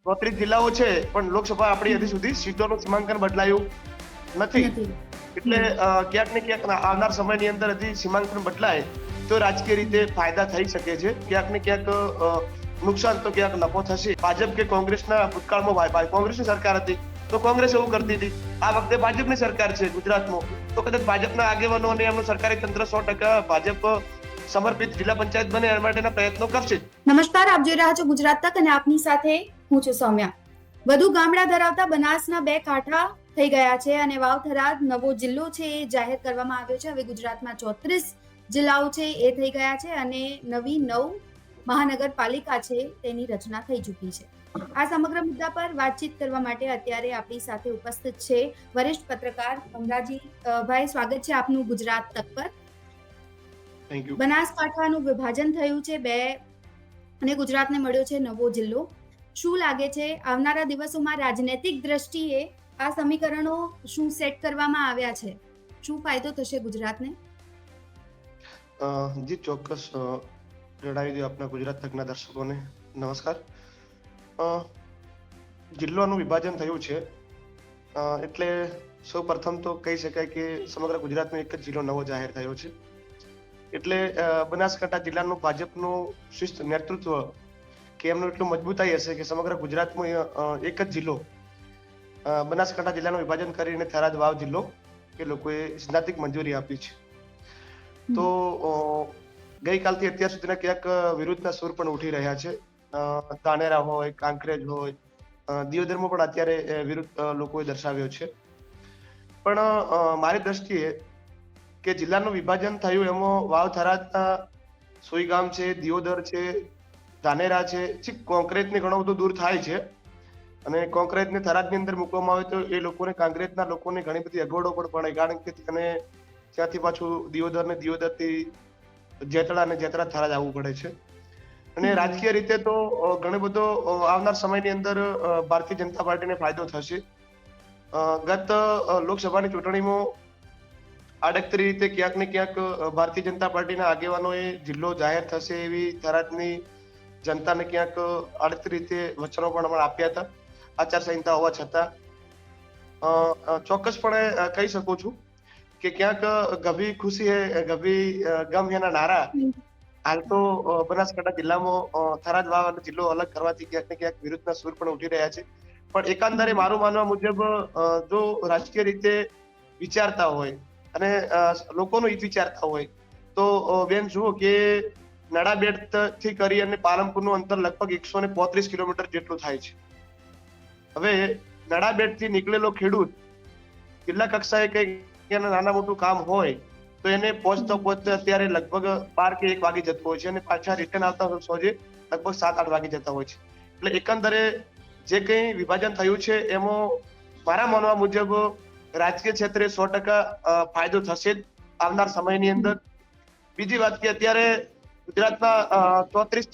34 જિલ્લાઓ છે, પણ લોકસભા આપણી હજી સુધી સીટોનું સીમાંકન બદલાયું નથી. એટલે ક્યાંક ને ક્યાંક આવનાર સમયની અંદર હજી સીમાંકન બદલાય તો રાજકીય રીતે ફાયદા થઈ શકે છે. ક્યાંક ને ક્યાંક નુકસાન તો ક્યાંક નફો થશે. ભાજપ કે કોંગ્રેસના ભૂતકાળમાં કોંગ્રેસની સરકાર હતી તો કોંગ્રેસ એવું કરતી હતી. આ વખતે ભાજપની સરકાર છે ગુજરાતમાં, તો કદાચ ભાજપના આગેવાનો અને એમનું સરકારી તંત્ર 100% ભાજપ સમર્પિત જિલ્લા પંચાયત બને એ માટેના પ્રયત્નો કરશે. નમસ્કાર, આપ જોઈ રહ્યા છો ગુજરાત તક અને આપની સાથે હું છું સૌમ્યા. વધુ ગામડા ધરાવતા બનાસના 2 કાંઠા થઈ ગયા છે અને વાવ-થરાદ નવો જિલ્લો છે એ જાહેર કરવામાં આવ્યો છે. હવે ગુજરાતમાં 34 જિલ્લાઓ છે એ થઈ ગયા છે અને નવી 9 મહાનગરપાલિકા છે તેની રચના થઈ ચૂકી છે. આ સમગ્ર મુદ્દા પર વાતચીત કરવા માટે અત્યારે આપણી સાથે ઉપસ્થિત છે વરિષ્ઠ પત્રકાર અમરાજી ભાઈ. સ્વાગત છે આપનું ગુજરાત તક પર. Thank you. બનાસકાંઠાનું વિભાજન થયું છે 2 અને ગુજરાતને મળ્યો છે નવો જિલ્લો. શું લાગે છે આવનારા દિવસોમાં રાજનૈતિક દ્રષ્ટિએ આ સમીકરણો શું સેટ કરવામાં આવ્યા છે? શું ફાયદો થશે ગુજરાતને? જી ચોક્કસ જણાવી દઉં આપણા ગુજરાત તકના દર્શકોને. નમસ્કાર. જિલ્લાનું વિભાજન થયું છે એટલે સૌ પ્રથમ તો કહી શકાય કે સમગ્ર ગુજરાતનો એક જ જિલ્લો નવો જાહેર થયો છે. એટલે બનાસકાંઠા જિલ્લાનું ભાજપનું શિસ્ત નેતૃત્વ કે એમનું એટલું મજબૂતાઈ હશે કે સમગ્ર ગુજરાતમાં એક જ જિલ્લો બનાસકાંઠા જિલ્લાનું વિભાજન કરીને થરાદ વાવ જિલ્લો એ લોકોએ સિદ્ધાંતિક મંજૂરી આપી છે. તો ગઈકાલથી અત્યાર સુધીના ક્યાંક વિરુદ્ધના સૂર પણ ઉઠી રહ્યા છે. ધાનેરા હોય, કાંકરેજ હોય, દિયોદરમાં પણ અત્યારે વિરુદ્ધ લોકોએ દર્શાવ્યો છે. પણ મારી દ્રષ્ટિએ કે જિલ્લાનું વિભાજન થયું એમાં વાવ થરાદના સુઈગામ છે, દિયોદર છે, ધાનેરા છે, કોંકરેજને ઘણું બધું દૂર થાય છે અને કોંકરેજને થરાદની અંદર મૂકવામાં આવે તો એ લોકોને કાંકરેજના લોકોને ઘણી બધી અગવડો પણ પડે, કારણ કે તેને ત્યાંથી પાછું દિયોદર ને દિયોદરથી જેતડા અને જેતડા થરાદ આવવું પડે છે. અને રાજકીય રીતે તો ઘણો બધો આવનાર સમયની અંદર ભારતીય જનતા પાર્ટીને ફાયદો થશે. ગત લોકસભાની ચૂંટણીમાં આડકતરી રીતે ક્યાંક ને ક્યાંક ભારતીય જનતા પાર્ટીના આગેવાનોએ જિલ્લો જાહેર થશે એવી થરાદની જનતાને ક્યાંક આડકતરી રીતે વચનો પણ આપ્યા હતા આચારસંહિતા હોવા છતાં. ચોક્કસપણે કહી શકું છું કે ક્યાંક ગભી ખુશી હે ગભી ગમ હેના નારા હાલ તો બનાસકાંઠા જિલ્લામાં થરાદ વાવ જિલ્લો અલગ કરવાથી ક્યાંક ને ક્યાંક વિરુદ્ધના સૂર પણ ઉઠી રહ્યા છે. પણ એકાંતરે મારું માનવા મુજબ જો રાજકીય રીતે વિચારતા હોય અને લોકોનું હિત વિચારતા હોય તો બેન જુઓ કે નડાબેટ થી કરી અને પાલનપુરનું અંતર લગભગ 135 કિલોમીટર જેટલું થાય છે. હવે નડાબેટ થી નીકળેલો ખેડૂત જિલ્લા કક્ષાએ કઈ નાના મોટું કામ હોય તો એને પહોંચતા અત્યારે લગભગ 12 કે 1 વાગી જતો હોય છે અને પાછા રિટર્ન આવતા સોજે લગભગ 7-8 વાગી જતા હોય છે. એટલે એકંદરે જે કંઈ વિભાજન થયું છે એમાં મારા માનવા મુજબ રાજકીય ક્ષેત્રે 100% ફાયદો થશે જ આવનાર સમયની અંદર. બીજી વાત કે અત્યારે ગુજરાતના 34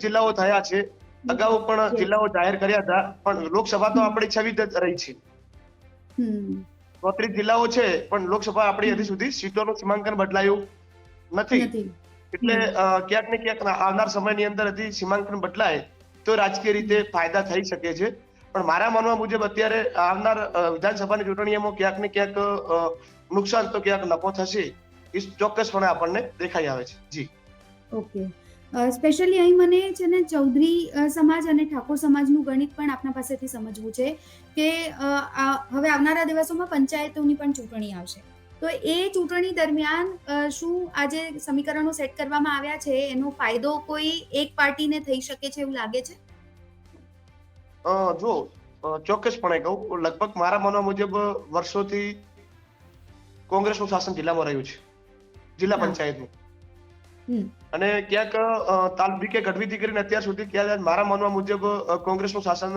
જિલ્લાઓ થયા છે. અગાઉ પણ જિલ્લાઓ જાહેર કર્યા હતા, પણ લોકસભા તો આપણી 26 જ રહી છે. 34 જિલ્લાઓ છે, પણ લોકસભા આપણી હજી સુધી સીટોનું સીમાંકન બદલાયું નથી. એટલે ક્યાંક ને ક્યાંક આવનાર સમયની અંદર હજી સીમાંકન બદલાય તો રાજકીય રીતે ફાયદા થઈ શકે છે. પણ મારા માનવા મુજબ અત્યારે આવનાર વિધાનસભાની ચૂંટણીઓમાં ક્યાંક ને ક્યાંક નુકસાન તો ક્યાંક નફો થશે એ ચોક્કસપણે આપણને દેખાઈ આવે છે. જી ઓકે. સ્પેશિયલી અહીં મને છે ને ચૌધરી સમાજ અને ઠાકોર સમાજનું ગણિત પણ આપના પાસેથી સમજવું છે કે હવે આવનારા દિવસોમાં પંચાયતોની પણ ચૂંટણી આવશે, તો એ ચૂંટણી દરમિયાન શું આ જે સમીકરણો સેટ કરવામાં આવ્યા છે એનો ફાયદો કોઈ એક પાર્ટીને થઈ શકે છે એવું લાગે છે? જો ચોક્કસપણે કહું, લગભગ મારા માનવા મુજબ વર્ષોથી કોંગ્રેસનું શાસન જિલ્લામાં રહ્યું છે, જિલ્લા પંચાયતનું. અને ક્યાંક તાલુકી કે ગઢવીથી કરીને અત્યાર સુધી ક્યાં મારા માનવા મુજબ કોંગ્રેસનું શાસન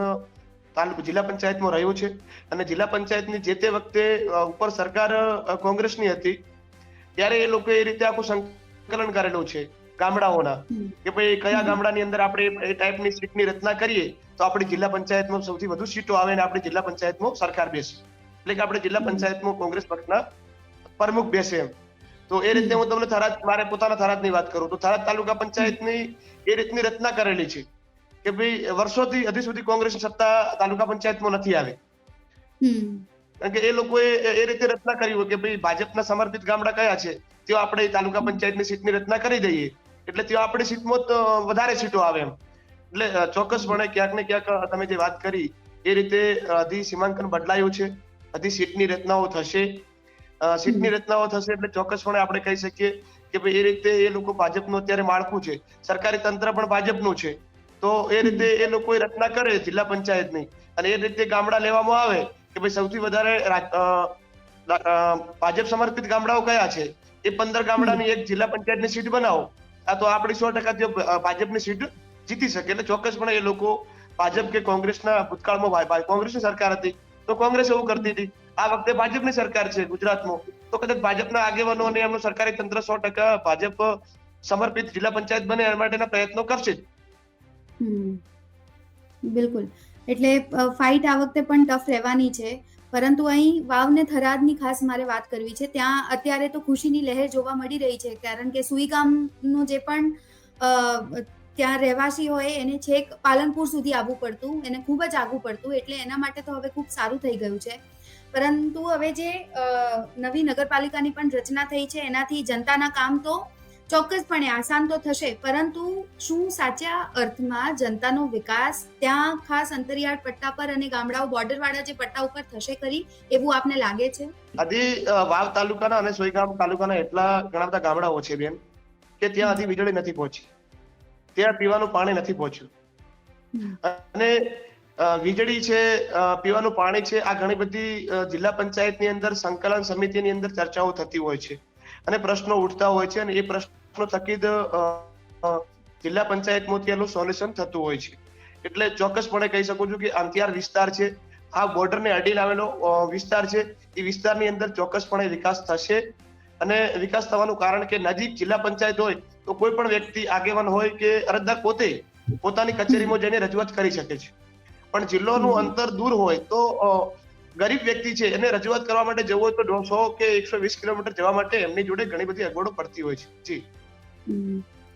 જિલ્લા પંચાયતમાં રહ્યું છે. અને જિલ્લા પંચાયતની જે તે વખતે ઉપર સરકાર કોંગ્રેસની હતી ત્યારે એ લોકો એ રીતે આખું સંકલન કરેલું છે ગામડાઓના કે ભાઈ કયા ગામડાની અંદર આપણે એ ટાઈપની સીટની રચના કરીએ તો આપણી જિલ્લા પંચાયતમાં સૌથી વધુ સીટો આવે અને આપણી જિલ્લા પંચાયતમાં સરકાર બેસે, એટલે કે આપણે જિલ્લા પંચાયતમાં કોંગ્રેસ પક્ષના પ્રમુખ બેસે એમ. તો એ રીતે હું તમને મારે પોતાના થરાદની વાત કરું તો થરાદ તાલુકા પંચાયતની એ રીતની રચના કરેલી છે કે ભાઈ વર્ષોથી હજી સુધી કોંગ્રેસની સત્તા તાલુકા પંચાયતમાં નથી આવી. કારણ કે એ લોકોએ એ રીતે રચના કરી હોય કે ભાઈ ભાજપના સમર્પિત ગામડા કયા છે તેઓ આપણે તાલુકા પંચાયતની સીટની રચના કરી દઈએ એટલે તેઓ આપણી સીટમાં વધારે સીટો આવે એમ. એટલે ચોક્કસપણે ક્યાંક ને ક્યાંક તમે જે વાત કરી એ રીતે હજી સીમાંકન બદલાયું છે, હજી સીટની રચનાઓ થશે. સીટની રચનાઓ થશે એટલે ચોક્કસપણે આપણે કહી શકીએ કે ભાઈ એ રીતે એ લોકો ભાજપનું અત્યારે માળખું છે, સરકારી તંત્ર પણ ભાજપનું છે, તો એ રીતે એ લોકો રચના કરે જિલ્લા પંચાયતની અને એ રીતે ગામડા લેવામાં આવે કે ભાઈ સૌથી વધારે ભાજપ સમર્પિત ગામડાઓ કયા છે એ 15 ગામડાની એક જિલ્લા પંચાયતની સીટ બનાવો, આ તો આપણી 100% ભાજપની સીટ જીતી શકે. એટલે ચોક્કસપણે એ લોકો ભાજપ કે કોંગ્રેસના ભૂતકાળમાં કોંગ્રેસની સરકાર હતી તો કોંગ્રેસ એવું કરતી હતી, આ વખતે ભાજપની સરકાર છે ગુજરાતમાં તો કદાચ ભાજપના આગેવાનો અને એમનું સરકારી તંત્ર 100% ભાજપ સમર્પિત જિલ્લા પંચાયત બને એ માટેના પ્રયત્નો કરશે. બિલકુલ, એટલે ફાઇટ આ વખતે પણ ટફ રહેવાની છે. પરંતુ અહીં વાવ ને થરાદની ખાસ મારે વાત કરવી છે. ત્યાં અત્યારે તો ખુશીની લહેર જોવા મળી રહી છે કારણ કે સુઈગામનું જે પણ ત્યાં રહેવાસી હોય એને છેક પાલનપુર સુધી આવવું પડતું, એને ખૂબ જ આગવું પડતું, એટલે એના માટે તો હવે ખૂબ સારું થઈ ગયું છે. પરંતુ હવે જે નવી નગરપાલિકાની પણ રચના થઈ છે એનાથી જનતાના કામ તો ચોક્કસપણે આસાન તો થશે, પરંતુ શું સાચા અર્થમાં જનતાનો વિકાસ ત્યાં ખાસ અંતરિયાળ પટ્ટા પર અને ગામડાઓ બોર્ડરવાળા જે પટ્ટા ઉપર થશે ખરી એવું આપને લાગે છે? હજી વાવ તાલુકાના અને સોઈગામ તાલુકાના એટલા ઘણા બધા ગામડાઓ છે બેન કે ત્યાં હજી વીજળી નથી પહોંચી, ત્યાં પીવાનું પાણી નથી પહોંચ્યું. અને વીજળી છે, પીવાનું પાણી છે, આ ઘણી બધી જિલ્લા પંચાયતની અંદર સંકલન સમિતિની અંદર ચર્ચાઓ થતી હોય છે અને પ્રશ્નો ઉઠતા હોય છે અને એ પ્રશ્નો થકી જ જિલ્લા પંચાયતમાંથી એનું સોલ્યુશન થતું હોય છે. એટલે ચોક્કસપણે કહી શકું છું કે અંતિયાર વિસ્તાર છે, આ બોર્ડરને અડીને આવેલો વિસ્તાર છે, એ વિસ્તારની અંદર ચોક્કસપણે વિકાસ થશે. અને વિકાસ થવાનું કારણ કે નજીક જિલ્લા પંચાયત હોય તો કોઈ પણ વ્યક્તિ આગેવાન હોય કે અરજદાર પોતે પોતાની કચેરીમાં જઈને રજૂઆત કરી શકે છે. પણ જિલ્લાનું અંતર દૂર હોય તો ગરીબ વ્યક્તિ છે એને રજૂઆત કરવા માટે જવું હોય તો 100 કે 120 કિલોમીટર જવા માટે એમની જોડે ઘણી બધી અગવડો પડતી હોય છે. જી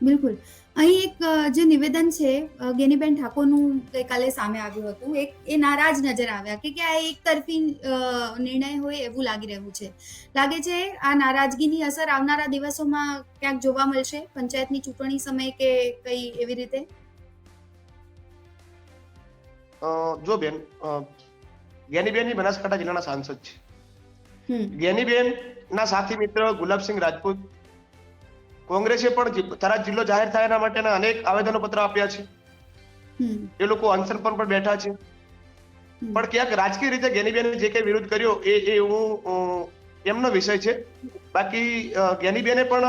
બિલકુલ. અહીં એક જે નિવેદન છે ગેનીબેન ઠાકોરનું ગઈકાલે સામે આવ્યું હતું, એ નારાજ નજર આવ્યા કે આ એક તરફી નિર્ણય હોય એવું લાગી રહ્યું છે. લાગે છે આ નારાજગીની અસર આવનારા દિવસોમાં ક્યાંક જોવા મળશે પંચાયતની ચૂંટણી સમયે કે કઈ એવી રીતે? જો બેન, જ્ઞાનીબેન બનાસકાંઠા જિલ્લાના સાંસદ છે. જ્ઞાનીબેન ના સાથી મિત્ર ગુલાબસિંહ રાજપૂત કોંગ્રેસે પણ થરાદ જિલ્લો જાહેર થાય એના માટેના અનેક આવેદનો પત્ર આપ્યા છે. એ લોકો અનશન પર પણ બેઠા છે. પણ ક્યાંક રાજકીય રીતે જ્ઞાનીબેને જે કઈ વિરોધ કર્યો એ હું એમનો વિષય છે. બાકી જ્ઞાનીબેને પણ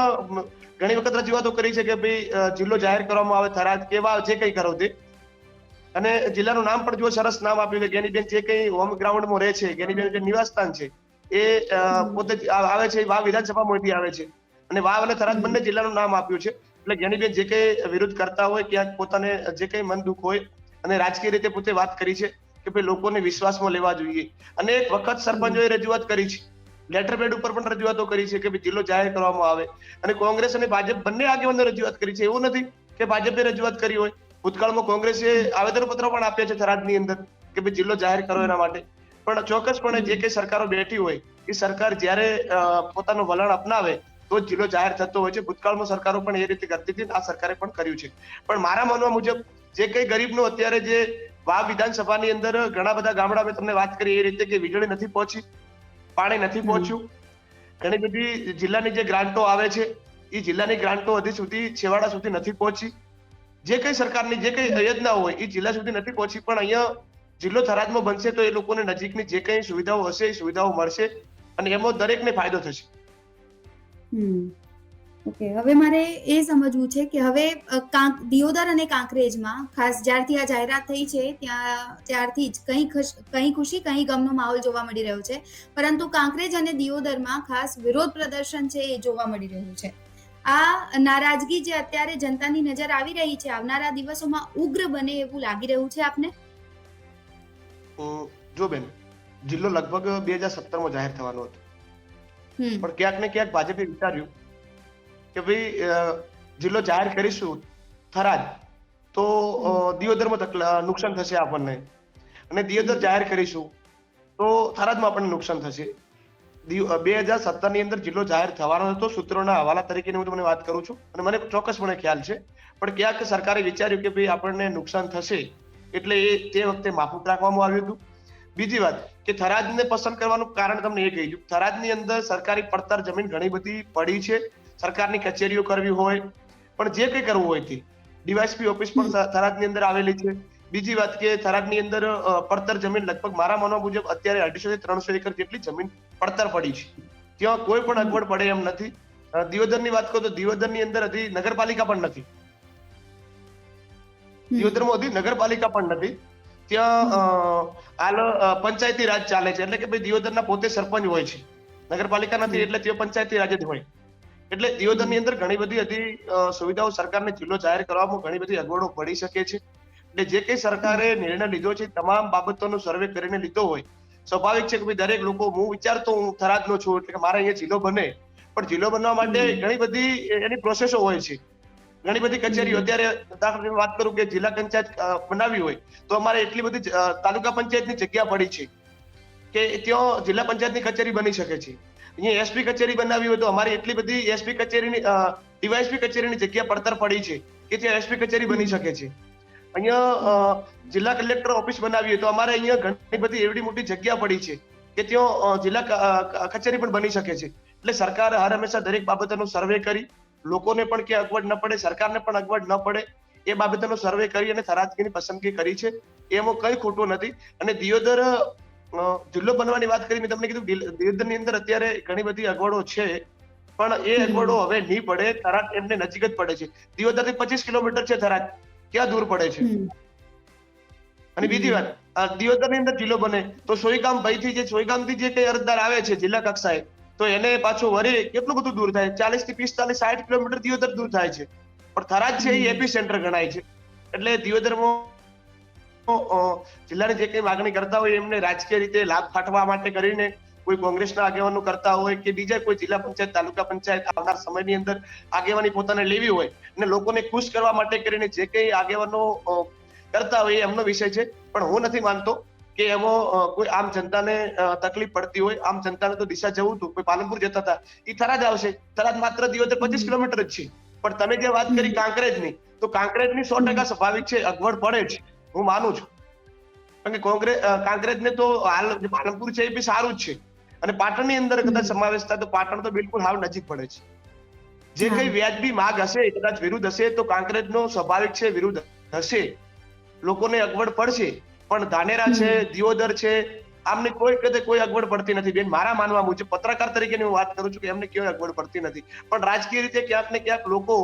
ઘણી વખત રજૂઆતો કરી છે કે ભાઈ જિલ્લો જાહેર કરવામાં આવે થરાદ કેવા જે કઈ કરો તે, અને જિલ્લાનું નામ પણ જો સરસ નામ આપ્યું છે. જ્ઞાનીબેન જે કઈ હોમ ગ્રાઉન્ડમાં રહે છે, જ્ઞાનીબેન જે નિવાસસ્થાન છે એ પોતે આવે છે, વાવ વિધાનસભામાંથી આવે છે અને વાવ અને થરાદ બંને જિલ્લાનું નામ આપ્યું છે. એટલે જ્ઞાનીબેન જે કઈ વિરોધ કરતા હોય, ક્યાંક પોતાને જે કઈ મન દુઃખ હોય અને રાજકીય રીતે પોતે વાત કરી છે કે ભાઈ લોકોને વિશ્વાસમાં લેવા જોઈએ. અને એક વખત સરપંચોએ રજૂઆત કરી છે, લેટર પેડ ઉપર પણ રજૂઆતો કરી છે કે ભાઈ જિલ્લો જાહેર કરવામાં આવે. અને કોંગ્રેસ અને ભાજપ બંને આગેવાનો રજૂઆત કરી છે. એવું નથી કે ભાજપે રજૂઆત કરી હોય, ભૂતકાળમાં કોંગ્રેસે આવેદનપત્ર પણ આપ્યા છે થરાદની અંદર કે ભાઈ જિલ્લો જાહેર કરો એના માટે. પણ ચોક્કસપણે જે કઈ સરકારો બેઠી હોય એ સરકાર જ્યારે પોતાનું વલણ અપનાવે તો જિલ્લો જાહેર થતો હોય છે. ભૂતકાળમાં સરકારો પણ એ રીતે કરતી હતી, આ સરકારે પણ કર્યું છે. પણ મારા માનવા મુજબ જે કઈ ગરીબનો અત્યારે જે વાવ વિધાનસભાની અંદર ઘણા બધા ગામડા મેં તમને વાત કરી એ રીતે કે વીજળી નથી પહોંચી, પાણી નથી પહોંચ્યું, ઘણી બધી જિલ્લાની જે ગ્રાન્ટો આવે છે એ જિલ્લાની ગ્રાન્ટો હજી સુધી છેવાડા સુધી નથી પહોંચી. જે કઈ સરકારની જે કઈ યોજના હોય એ જિલ્લા સુધી નથી પહોંચી. પણ અહીંયા જિલ્લો થરાદમાં બનશે તો એ લોકોને નજીકની જે કઈ સુવિધાઓ હશે એ સુવિધાઓ મળશે અને એમાં દરેકને ફાયદો થશે. ઓકે, હવે મારે એ સમજવું છે કે હવે દિયોદર અને કાંકરેજમાં ખાસ જ્યારથી આ જાહેરાત થઈ છે ત્યારથી જ કઈ ખુશી કઈ ગમનો માહોલ જોવા મળી રહ્યો છે. પરંતુ કાંકરેજ અને દિયોદરમાં ખાસ વિરોધ પ્રદર્શન છે એ જોવા મળી રહ્યું છે. આ નારાજગી જે અત્યારે જનતાની નજર આવી રહી છે આવનારા દિવસોમાં ઉગ્ર બને એવું લાગી રહ્યું છે આપને? જો બેન, જિલ્લો લગભગ 2017માં જાહેર થવાનો હતો, પણ ક્યાંક ને ક્યાંક ભાજપે વિચાર્યું કે ભાઈ જિલ્લો જાહેર કરીશું થરાદ તો દિયોદરમાં નુકસાન થશે આપણને, અને દિયોદર જાહેર કરીશું તો થરાદમાં આપણને નુકસાન થશે. 2017 ની અંદર જિલ્લો જાહેર થવાનો હતો, સૂત્રોના હવાલા તરીકે હું તમને વાત કરું છું અને મને ચોક્કસપણે ખ્યાલ છે. પણ ક્યાંક સરકારે વિચાર્યું કે ભાઈ આપણને નુકસાન થશે એટલે તે વખતે માફૂક રાખવામાં આવ્યું હતું. બીજી વાત કે થરાદને પસંદ કરવાનું કારણ તમને એ કહી દઉં, થરાદની અંદર સરકારી પડતર જમીન ઘણી બધી પડી છે, સરકારની કચેરીઓ કરવી હોય પણ જે કંઈ કરવું હોય તે ડીવાયએસપી ઓફિસ પણ થરાદની અંદર આવેલી છે. બીજી વાત કે થરાદની અંદર પડતર જમીન લગભગ મારા માનવા મુજબ અત્યારે 250 થી 300 એકર જેટલી જમીન પડતર પડી છે, ત્યાં કોઈ પણ અગવડ પડે એમ નથી. દિયોદરની વાત કરું તો દિયોદરની અંદર હજી નગરપાલિકા પણ નથી, દિયોદરમાં હજી નગરપાલિકા પણ નથી. ત્યાં હાલ પંચાયતી રાજ ચાલે છે, એટલે કે ભાઈ દિયોદરના પોતે સરપંચ હોય છે, નગરપાલિકા નથી એટલે ત્યાં પંચાયતી રાજ જ હોય. એટલે દિયોદરની અંદર ઘણી બધી હજી સુવિધાઓ સરકારને જિલ્લો જાહેર કરવામાં ઘણી બધી અગવડો પડી શકે છે. એટલે જે કંઈ સરકારે નિર્ણય લીધો છે તમામ બાબતોનો સર્વે કરીને લીધો હોય, સ્વાભાવિક છે કે ભાઈ દરેક લોકો, હું વિચારતો હું થરાદનો છું એટલે કે મારે અહીંયા જિલ્લો બને, પણ જિલ્લો બનવા માટે ઘણી બધી એની પ્રોસેસો હોય છે, ઘણી બધી કચેરીઓ. અત્યારે દાખલા વાત કરું કે જિલ્લા પંચાયત બનાવી હોય તો અમારે એટલી બધી તાલુકા પંચાયતની જગ્યા પડી છે કે ત્યાં જિલ્લા પંચાયતની કચેરી બની શકે છે. અહીંયા એસપી કચેરી બનાવી હોય તો અમારી એટલી બધી એસપી કચેરીની ડીવાયએસપી કચેરીની જગ્યા પડતર પડી છે કે ત્યાં એસપી કચેરી બની શકે છે. અહીંયા જિલ્લા કલેક્ટર ઓફિસ બનાવી હોય તો અમારે અહીંયા ઘણી બધી એવડી મોટી જગ્યા પડી છે કે ત્યાં જિલ્લા કચેરી પણ બની શકે છે. એટલે સરકાર હર હંમેશા દરેક બાબતોનો સર્વે કરી, લોકોને પણ કે અગવડ ન પડે, સરકારને પણ અગવડ ન પડે, એ બાબતોનો સર્વે કરી અને થરાદની પસંદગી કરી છે. એમાં કઈ ખોટું નથી. અને દિયોદર જિલ્લો બનવાની વાત કરી, મેં તમને કીધું દિયોદરની અંદર અત્યારે ઘણી બધી અગવડો છે, પણ એ અગવડો હવે નહીં પડે. થરાદ એમને નજીક જ પડે છે, દિયોદરથી 25 કિલોમીટર છે થરાદ, ક્યાં દૂર પડે છે. અને બીજી વાત, દિયોદરની અંદર જિલ્લો બને તો સોયગામ ભાઈથી જે સોયગામથી જે કઈ અરજદાર આવે છે જિલ્લા કક્ષાએ, તો એને પાછું વરે કેટલું બધું દૂર થાય, 40 થી 45 60 કિલોમીટર દિયોદર દૂર થાય છે. પણ થરાદ છે એ એપી સેન્ટર ગણાય છે. એટલે દિયોદરમાં જિલ્લાની જે કઈ માગણી કરતા હોય એમને રાજકીય રીતે લાભ ફાટવા માટે કરીને કોઈ કોંગ્રેસના આગેવાનો કરતા હોય કે બીજા કોઈ જિલ્લા પંચાયત, તાલુકા પંચાયત આવનાર સમયની અંદર આગેવાની પોતાને લેવી હોય અને લોકોને ખુશ કરવા માટે કરીને જે કઈ આગેવાનો કરતા હોય એ એમનો વિષય છે. પણ હું નથી માનતો કે એમાં કોઈ આમ જનતાને તકલીફ પડતી હોય. આમ જનતાને તો દિશા જવું હતું, કોઈ પાલનપુર જતા હતા એ થરાદ આવશે. થરાદ માત્ર દિયોદર 25 કિલોમીટર જ છે. પણ તમે જે વાત કરી કાંકરેજની, તો કાંકરેજની 100% સ્વાભાવિક છે, અગવડ પડે છે, હું માનું છું. કારણ કે કાંકરેજને તો હાલ પાલનપુર છે એ બી સારું જ છે, અને પાટણની અંદર કદાચ સમાવેશ થાય તો પાટણ તો બિલકુલ હાવ નજીક પડે છે. જે કઈ વ્યાજબી માગ હશે, કદાચ વિરુદ્ધ હશે તો કાંકરેજનો સ્વાભાવિક છે વિરુદ્ધ હશે, લોકોને અગવડ પડશે. પણ ધાનેરા છે, દિયોદર છે, આમને કોઈ અગવડ પડતી નથી બેન. મારા માનવા મુજબ પત્રકાર તરીકે હું વાત કરું છું કે એમને કોઈ અગવડ પડતી નથી. પણ રાજકીય રીતે ક્યાંક ને ક્યાંક લોકો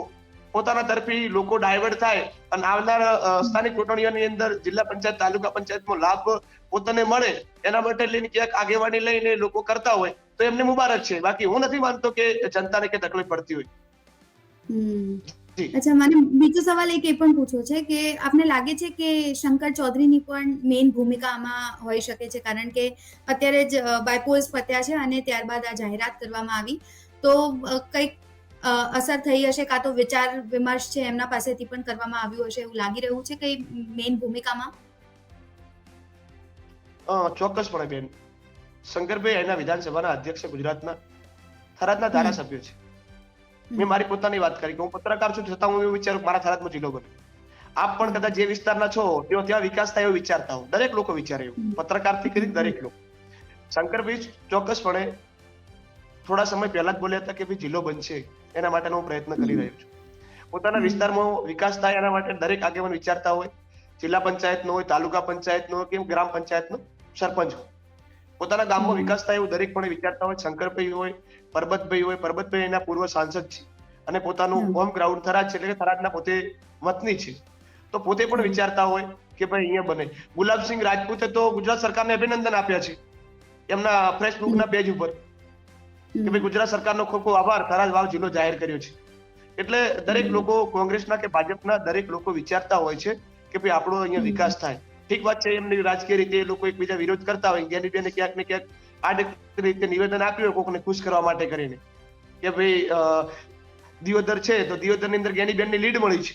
પોતાના તરફી લોકો ડાયવર્ટ થાય અને આવનાર સ્થાનિક ચૂંટણીઓની અંદર જિલ્લા પંચાયત, તાલુકા પંચાયતનો લાભ પોતાને મળે એના માટે લઈને ક્યાંક આગેવાની લઈને લોકો કરતા હોય તો એમને મુબારક છે. બાકી હું નથી માનતો કે જનતાને કે તકલીફ પડતી હોય. અચ્છા, મને બીજો સવાલ એ પણ પૂછવો છે કે આપને લાગે છે કે શંકર ચૌધરીની પણ મેઇન ભૂમિકા આમાં હોઈ શકે છે, કારણ કે અત્યારે જ બાયપોલ્સ પત્યા છે અને ત્યારબાદ આ જાહેરાત કરવામાં આવી, તો કંઈક અસર થઈ હશે, કાં તો વિચાર વિમર્શ છે એમના પાસેથી પણ કરવામાં આવ્યું હશે, એવું લાગી રહ્યું છે કે મેઇન ભૂમિકામાં. ચોક્કસપણે બેન, શંકરભાઈ એના વિધાનસભાના અધ્યક્ષ, ગુજરાતના થરાદના ધારાસભ્ય છે. મેં મારી પોતાની વાત કરી કે હું પત્રકાર છું, છતાં હું એવું વિચારું મારા થરાદમાં જિલ્લો બને. આપ પણ કદાચ જે વિસ્તારના છો તેઓ ત્યાં વિકાસ થાય એવું વિચારતા હો, દરેક લોકો વિચારે એવું, પત્રકારથી કરી દરેક લોકો. શંકરભાઈ ચોક્કસપણે થોડા સમય પહેલા જ બોલ્યા હતા કે ભાઈ જિલ્લો બનશે, એના માટેનો હું પ્રયત્ન કરી રહ્યો છું. પોતાના વિસ્તારમાં વિકાસ થાય એના માટે દરેક આગેવાન વિચારતા હોય, જિલ્લા પંચાયતનો હોય, તાલુકા પંચાયતનો હોય કે ગ્રામ પંચાયતનો સરપંચ હોય, પોતાના ગામમાં વિકાસ થાય એવું દરેક પણ વિચારતા હોય. શંકરભાઈ હોય, પરબતભાઈ હોય, પરબતભાઈ એના પૂર્વ સાંસદ છે અને પોતાનું હોમ ગ્રાઉન્ડ થરાદ છે, એટલે કે થરાદના પોતે વતની છે, તો પોતે પણ વિચારતા હોય કે ભાઈ અહીંયા બને. ગુલાબસિંહ રાજપૂતે તો ગુજરાત સરકારને અભિનંદન આપ્યા છે એમના ફેસબુકના પેજ ઉપર કે ભાઈ ગુજરાત સરકારનો ખૂબ ખૂબ આભાર, થરાદ વાવ જિલ્લો જાહેર કર્યો છે. એટલે દરેક લોકો, કોંગ્રેસના કે ભાજપના દરેક લોકો વિચારતા હોય છે કે ભાઈ આપણો અહીંયા વિકાસ થાય. ઠીક વાત છે, એમની રાજકીય રીતે એ લોકો એકબીજા વિરોધ કરતા હોય, જ્ઞાનીબેને ક્યાંક ને ક્યાંક આ રીતે નિવેદન આપ્યું હોય કોકને ખુશ કરવા માટે કરીને કે ભાઈ દિયોદર છે તો દિયોદરની અંદર જ્ઞાનીબેનની લીડ મળી છે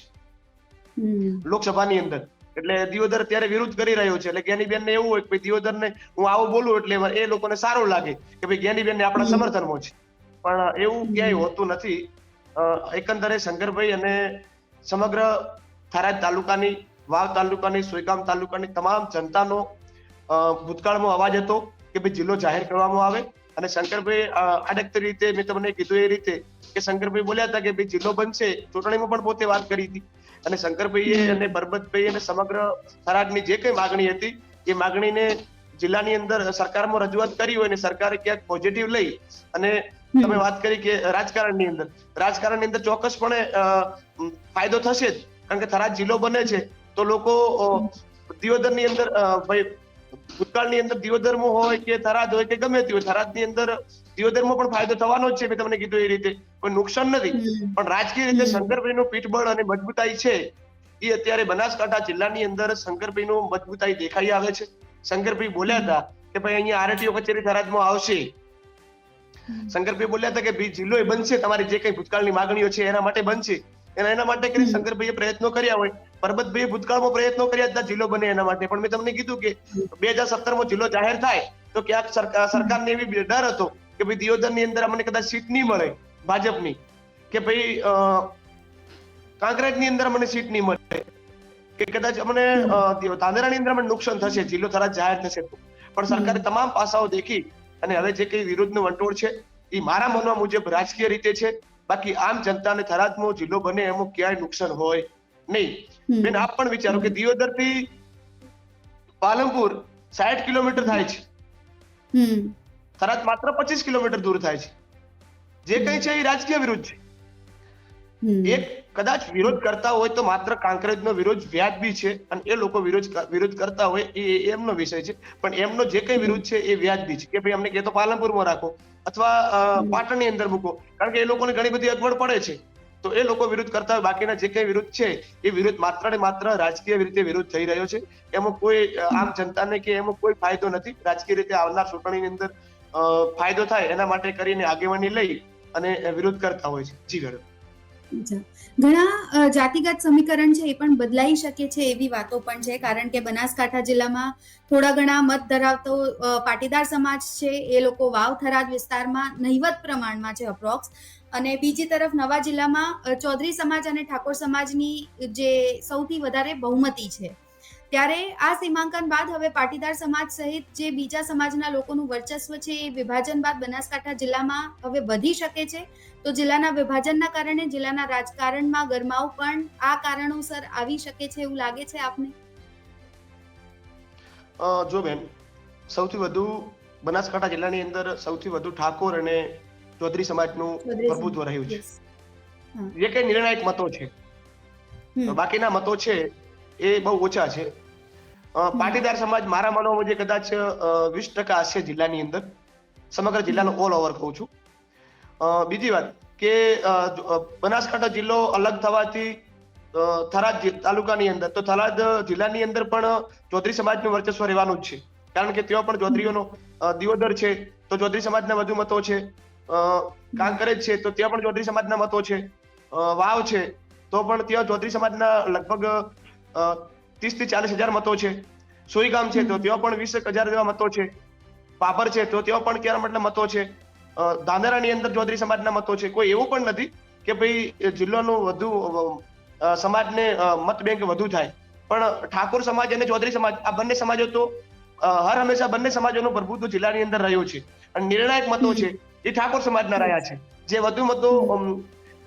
લોકસભાની અંદર. એટલે દિયોદર અત્યારે વિરોધ કરી રહ્યો છે. એટલે જ્ઞાનીબેનને એવું હોય કે ભાઈ દિયોદરને હું આવું બોલું એટલે એ લોકોને સારું લાગે કે ભાઈ જ્ઞાનીબેનને આપણા સમર્થનમાં છે. પણ એવું ક્યાંય હોતું નથી. એકંદરે શંકરભાઈ અને સમગ્ર થરાદ તાલુકાની, વાવ તાલુકાની, સોયગામ તાલુકાની તમામ જનતાનો ભૂતકાળમાં અવાજ હતો કે ભાઈ જિલ્લો જાહેર કરવામાં આવે. અને શંકરભાઈ આડકતી રીતે મેં તમને કીધું એ રીતે કે શંકરભાઈ બોલ્યા હતા કે ભાઈ જિલ્લો બનશે, ચૂંટણીમાં પણ પોતે વાત કરી હતી. અને શંકરભાઈએ અને પરબતભાઈ અને સમગ્ર થરાદની જે કઈ માગણી હતી એ માગણીને જિલ્લાની અંદર સરકારમાં રજૂઆત કરી હોય અને સરકારે ક્યાંક પોઝિટિવ લઈ અને તમે વાત કરી કે રાજકારણની અંદર ચોક્કસપણે ફાયદો થશે જ. કારણ કે થરાદ જિલ્લો બને છે તો લોકો દિયોદરની અંદર ભાઈ ભૂતકાળની અંદર દિયોદરમાં હોય કે થરાદ હોય કે ગમે તે હોય, થરાદની અંદર દિયોદરમાં પણ ફાયદો થવાનો જ છે. મેં તમને કીધું એ રીતે કોઈ નુકસાન નથી. પણ રાજકીય રીતે શંકરભાઈનું પીઠબળ અને મજબૂતાઈ છે એ અત્યારે બનાસકાંઠા જિલ્લાની અંદર શંકરભાઈનું મજબૂતાઈ દેખાઈ આવે છે. શંકરભાઈ બોલ્યા હતા કે ભાઈ અહીંયા આરટીઓ કચેરી થરાદમાં આવશે. શંકરભાઈ બોલ્યા હતા કે ભાઈ જિલ્લો એ બનશે, તમારી જે કઈ ભૂતકાળની માંગણીઓ છે એના માટે બનશે. એના માટે કરી શંકરભાઈએ પ્રયત્નો કર્યા હોય. પરબતભાઈએ ભૂતકાળમાં પ્રયત્નો કર્યા હતા જિલ્લો બને એના માટે. પણ મેં તમને કીધું કે 2017માં જિલ્લો જાહેર થાય તો ક્યાંક સરકારને એવી ડર હતો કે ભાઈ દિયોદરની અંદર અમને કદાચ સીટ નહીં મળે ભાજપની, કે ભાઈ કાંકરેજની અંદર અમને સીટ નહીં મળે, કે કદાચ અમને ધાનેરાની અંદર અમને નુકસાન થશે જિલ્લો થરાદ જાહેર થશે. પણ સરકારે તમામ પાસાઓ દેખી અને હવે જે કઈ વિરોધનું વંટોળ છે એ મારા માનવા મુજબ રાજકીય રીતે છે. બાકી આમ જનતાને થરાદમાં જિલ્લો બને એમાં ક્યાંય નુકસાન હોય નહીં. બેન આપ પણ વિચારો કે દિયોદર થી પાલનપુર 60 કિલોમીટર થાય છે, થરાદ માત્ર 25 કિલોમીટર દૂર થાય છે. જે કઈ છે એ રાજકીય વિરોધ છે. એક કદાચ વિરોધ કરતા હોય તો માત્ર કાંકરેજનો વિરોધ વ્યાજબી છે અને એ લોકો વિરોધ કરતા હોય એ એમનો વિષય છે. પણ એમનો જે કઈ વિરોધ છે એ વ્યાજબી છે કે ભાઈ અમને કે તો પાલનપુરમાં રાખો અથવા પાટણની અંદર મૂકો. કારણ કે એ લોકોને ઘણી બધી અગવડ પડે છે તો એ લોકો વિરોધ કરતા હોય. બાકીના જે કઈ વિરોધ છે એ વિરોધ માત્ર ને માત્ર રાજકીય રીતે વિરોધ થઈ રહ્યો છે. એમાં કોઈ આમ જનતાને કે એમાં કોઈ ફાયદો નથી. રાજકીય રીતે આવનાર ચૂંટણીની અંદર ફાયદો થાય એના માટે કરીને આગેવાની લઈ અને વિરોધ કરતા હોય છે. જી મેડમ. ઘણા જાતિગત સમીકરણ છે એ પણ બદલાઈ શકે છે એવી વાતો પણ છે. કારણ કે બનાસકાંઠા જિલ્લામાં થોડા ઘણા મત ધરાવતો પાટીદાર સમાજ છે એ લોકો વાવ થરાદ વિસ્તારમાં નહિવત પ્રમાણમાં છે અપ્રોક્સ. અને બીજી તરફ નવા જિલ્લામાં ચૌધરી સમાજ અને ઠાકોર સમાજની જે સૌથી વધારે બહુમતી છે. ત્યારે આ સીમાંકન બાદ હવે પાટીદાર સમાજ સહિત જે બીજા સમાજના લોકોનું વર્ચસ્વ છે એ વિભાજન બાદ બનાસકાંઠા જિલ્લામાં હવે વધી શકે છે. તો જિલ્લાના વિભાજનના કારણે જિલ્લાના રાજકારણમાં ગરમાવ પણ આ કારણોસર આવી શકે છે એવું લાગે છે આપને? જો બેન, સૌથી વધુ બનાસકાંઠા જિલ્લાની અંદર સૌથી વધુ ઠાકોર અને ચૌધરી સમાજનું પ્રભુત્વ રહ્યું છે. જે કઈ નિર્ણાયક મતો છે, બાકીના મતો છે એ બહુ ઓછા છે. પાટીદાર સમાજ મારા માનવા મુજબ કદાચ 20% હશે જિલ્લાની અંદર. સમગ્ર જિલ્લાનો ઓલ ઓવર કહું છું. બીજી વાત કે બનાસકાંઠા જિલ્લો અલગ થવાથી થરાદ તાલુકાની અંદર તો થરાદ જિલ્લાની અંદર પણ ચૌધરી સમાજનું વર્ચસ્વ રહેવાનું જ છે. કારણ કે ત્યાં પણ ચૌધરીઓનો દિયોદર છે તો ચૌધરી સમાજના વધુ મતો છે. કાંકરેજ છે તો ત્યાં પણ ચૌધરી સમાજના મતો છે. વાવ છે તો પણ ત્યાં ચૌધરી સમાજના લગભગ 30 થી 40 હજાર મતો છે. સોઈગામ છે તો ત્યાં પણ 20,000 જેવા મતો છે. પાપર છે તો ત્યાં પણ ક્યારે મતલબ મતો છે. ધાનેરાની અંદર ચૌધરી સમાજના મતો છે. કોઈ એવું પણ નથી કે ભાઈ જિલ્લાનું વધુ સમાજને મત બેંક વધુ થાય. પણ ઠાકોર સમાજ અને ચૌધરી સમાજ આ બંને સમાજો તો હર હંમેશા બંને સમાજોનું પ્રભુત્વ જિલ્લાની અંદર રહ્યું છે. અને નિર્ણાયક મતો છે એ ઠાકોર સમાજના રહ્યા છે. જે વધુ મતો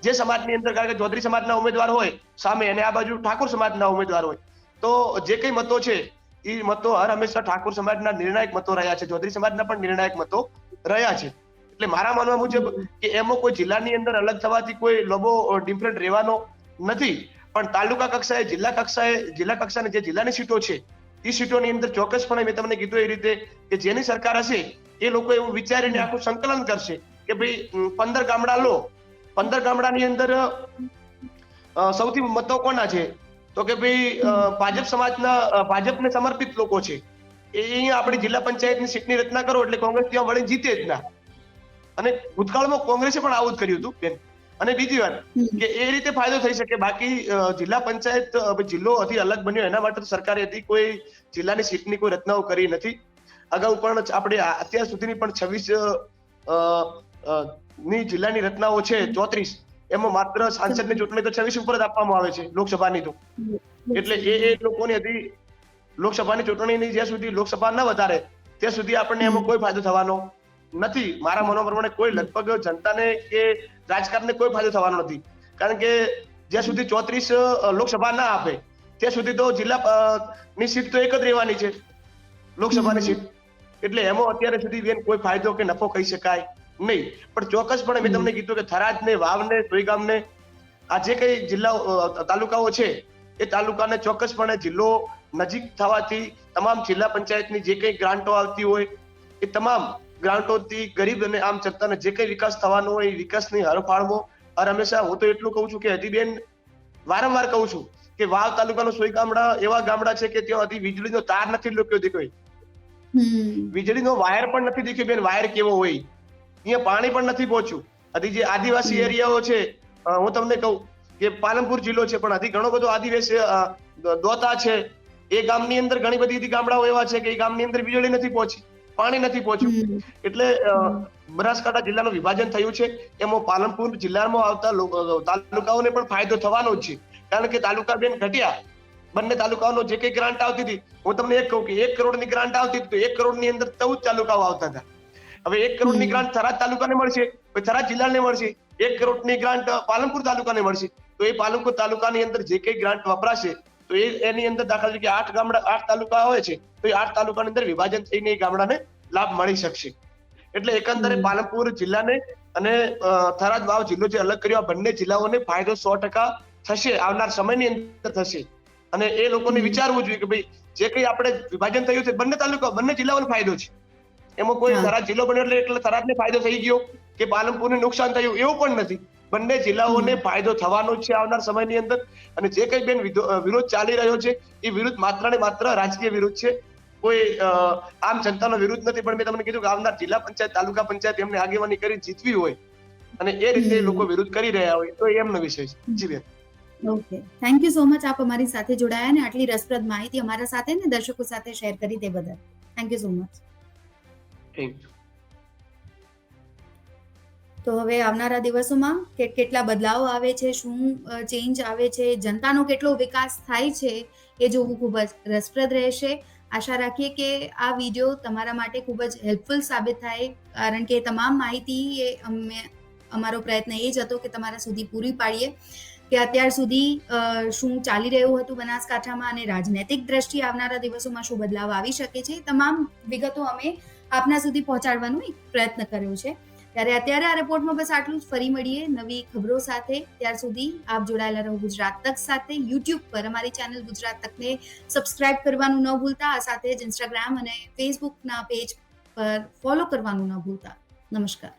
જે સમાજની અંદર, કારણ કે ચૌધરી સમાજના ઉમેદવાર હોય સામે અને આ બાજુ ઠાકોર સમાજના ઉમેદવાર હોય તો જે કઈ મતો છે એ મતો હર હંમેશા ઠાકોર સમાજના નિર્ણાયક મતો રહ્યા છે. ચૌધરી સમાજના પણ નિર્ણાયક મતો રહ્યા છે. એટલે મારા માનવા મુજબ કે એમાં કોઈ જિલ્લાની અંદર અલગ થવાથી કોઈ લોબો ડિફરન્ટ રહેવાનો નથી. પણ તાલુકા કક્ષાએ, જિલ્લા કક્ષાની જે જિલ્લાની સીટો છે એ સીટોની અંદર ચોક્કસપણે મેં તમને કીધું એ રીતે કે જેની સરકાર હશે એ લોકો એવું વિચારીને આખું સંકલન કરશે કે ભાઈ 15 ગામડા લો, 15 ગામડાની અંદર સૌથી મતો કોના છે તો કે ભાઈ ભાજપને સમર્પિત લોકો છે. એ અહીંયા આપણી જિલ્લા પંચાયતની સીટની રચના કરો એટલે કોંગ્રેસ ત્યાં વળી જીતે જ ના. અને ભૂતકાળમાં કોંગ્રેસે પણ આવું જ કર્યું હતું બેન. અને બીજી વાત કે એ રીતે ફાયદો થઈ શકે. બાકી જિલ્લા પંચાયત જિલ્લો હજી અલગ બન્યો એના માટે સરકારે હજી કોઈ જિલ્લાની સીટની કોઈ રચનાઓ કરી નથી. અગાઉ પણ આપણે અત્યાર સુધીની પણ 26 ની જિલ્લાની રચનાઓ છે 34, એમાં માત્ર સાંસદની ચૂંટણી તો 26 ઉપર જ આપવામાં આવે છે, લોકસભાની તો. એટલે એ લોકોની હજી લોકસભાની ચૂંટણીની જ્યાં સુધી લોકસભા ન વધારે ત્યાં સુધી આપણને એમાં કોઈ ફાયદો થવાનો નથી. મારા મનો પ્રમાણે કોઈ લગભગ જનતાને કે રાજકારણને કોઈ ફાયદો થવાનો નથી. કારણ કે જ્યાં સુધી 34 લોકસભા ના આપે ત્યાં સુધી તો જિલ્લા ની સીટ તો એક જ રહેવાની છે, લોકસભાની સીટ. એટલે એમાં અત્યારે સુધી બેન કોઈ ફાયદો કે નફો કહી શકાય નહીં. પણ ચોક્કસપણે મેં તમને કીધું કે થરાદ ને વાવ ને સોઈગામ ને આ જે કઈ જિલ્લા તાલુકાઓ છે એ તાલુકાને ચોક્કસપણે જિલ્લો નજીક થવાથી તમામ જિલ્લા પંચાયતની જે કઈ ગ્રાન્ટો આવતી હોય એ તમામ ગ્રાન્ટોથી ગરીબ અને આમ જનતાને જે કઈ વિકાસ થવાનો હોય એ વિકાસની હરફાળમાં. અને હંમેશા હું તો એટલું કહું છું કે હજી બેન વારંવાર કહું છું કે વાવ તાલુકાનો સોઈ ગામડા એવા ગામડા છે કે ત્યાં હજી વીજળીનો તાર નથી લોક્યો દેખાય, વીજળીનો વાયર પણ નથી દેખ્યો બેન. વાયર કેવો હોય, અહીંયા પાણી પણ નથી પહોંચ્યું. હજી જે આદિવાસી એરિયાઓ છે, હું તમને કહું કે પાલનપુર જિલ્લો છે પણ હજી ઘણો બધો આદિવાસી દોતા છે, એ ગામની અંદર ઘણી બધી ગામડાઓ એવા છે કે એ ગામની અંદર વીજળી નથી પહોંચી, પાણી નથી પહોંચ્યું. એટલે બનાસકાંઠા જિલ્લાનું વિભાજન થયું છે, એમાં પાલનપુર જિલ્લામાં આવતા તાલુકાઓને પણ ફાયદો થવાનો જ છે. કારણ કે તાલુકા બેન ઘટ્યા, બંને તાલુકાઓનો જે કઈ ગ્રાન્ટ આવતી હતી, હું તમને એક કહું કે 1 કરોડની ગ્રાન્ટ આવતી હતી તો 1 કરોડની અંદર 14 તાલુકાઓ આવતા હતા. હવે 1 કરોડની ગ્રાન્ટ થરાદ તાલુકાને મળશે, થરાદ જિલ્લાને મળશે, 1 કરોડની ગ્રાન્ટ પાલનપુર તાલુકાને મળશે. તો એ પાલનપુર તાલુકાની અંદર જે કઈ ગ્રાન્ટ વપરાશે તો એની અંદર દાખલા તરીકે 8 તાલુકા હોય છે તો એ 8 તાલુકાની અંદર વિભાજન થઈને એ ગામડાને લાભ મળી શકશે. એટલે એકંદરે પાલનપુર જિલ્લાને અને થરાદ વાવ જિલ્લો જે અલગ કર્યો, આ બંને જિલ્લાઓને ફાયદો 100% થશે, આવનાર સમયની અંદર થશે. અને એ લોકોને વિચારવું જોઈએ કે ભાઈ જે કઈ આપણે વિભાજન થયું છે બંને જિલ્લાઓને ફાયદો છે. એમાં કોઈ થરાદ જિલ્લો બન્યો એટલે થરાદને ફાયદો થઈ ગયો કે પાલનપુરને નુકસાન થયું એવું પણ નથી. બંને જિલ્લાઓને ફાયદો થવાનો છે આવનાર સમયની અંદર. અને જે કઈ બેન વિરોધ ચાલી રહ્યો છે એ વિરોધ માત્ર ને માત્ર રાજકીય વિરોધ છે, કોઈ આમ જનતાનો વિરોધ નથી. પણ મેં તમને કીધું કે આવનાર જિલ્લા પંચાયત, તાલુકા પંચાયત એમને આગેવાની કરી જીતવી હોય અને એ રીતે લોકો વિરોધ કરી રહ્યા હોય તો એમનો વિષય છે. જી બેન. Okay, thank you so much. આપ અમારી સાથે જોડાયા અને આટલી રસપ્રદ માહિતી અમારા સાથે ને દર્શકો સાથે શેર કરી તે બદલ thank you so much. Thank you. તો હવે આવનારા દિવસોમાં કેટલા બદલાવ આવે છે, શું ચેન્જ આવે છે, જનતાનો કેટલો વિકાસ થાય છે એ જોવું ખૂબ જ રસપ્રદ રહેશે. આશા રાખીએ કે આ વિડીયો તમારા માટે ખૂબ જ હેલ્પફુલ સાબિત થાય, કારણ કે તમામ માહિતી અમારો પ્રયત્ન એ જ હતો કે તમારા સુધી પૂરી પાડીએ કે અત્યાર સુધી શું ચાલી રહ્યું હતું બનાસકાંઠામાં અને રાજનૈતિક દ્રષ્ટિએ આવનારા દિવસોમાં શું બદલાવ આવી શકે છે. તમામ વિગતો અમે આપના સુધી પહોંચાડવાનો એક પ્રયત્ન કર્યો છે. ત્યારે અત્યારે આ રિપોર્ટમાં બસ આટલું જ. ફરી મળીએ નવી ખબરો સાથે. ત્યાર સુધી આપ જોડાયેલા રહો ગુજરાત તક સાથે. યુટ્યુબ પર અમારી ચેનલ ગુજરાત તકને સબસ્ક્રાઇબ કરવાનું ન ભૂલતા, આ સાથે જ ઇન્સ્ટાગ્રામ અને ફેસબુકના પેજ પર ફોલો કરવાનું ન ભૂલતા. નમસ્કાર.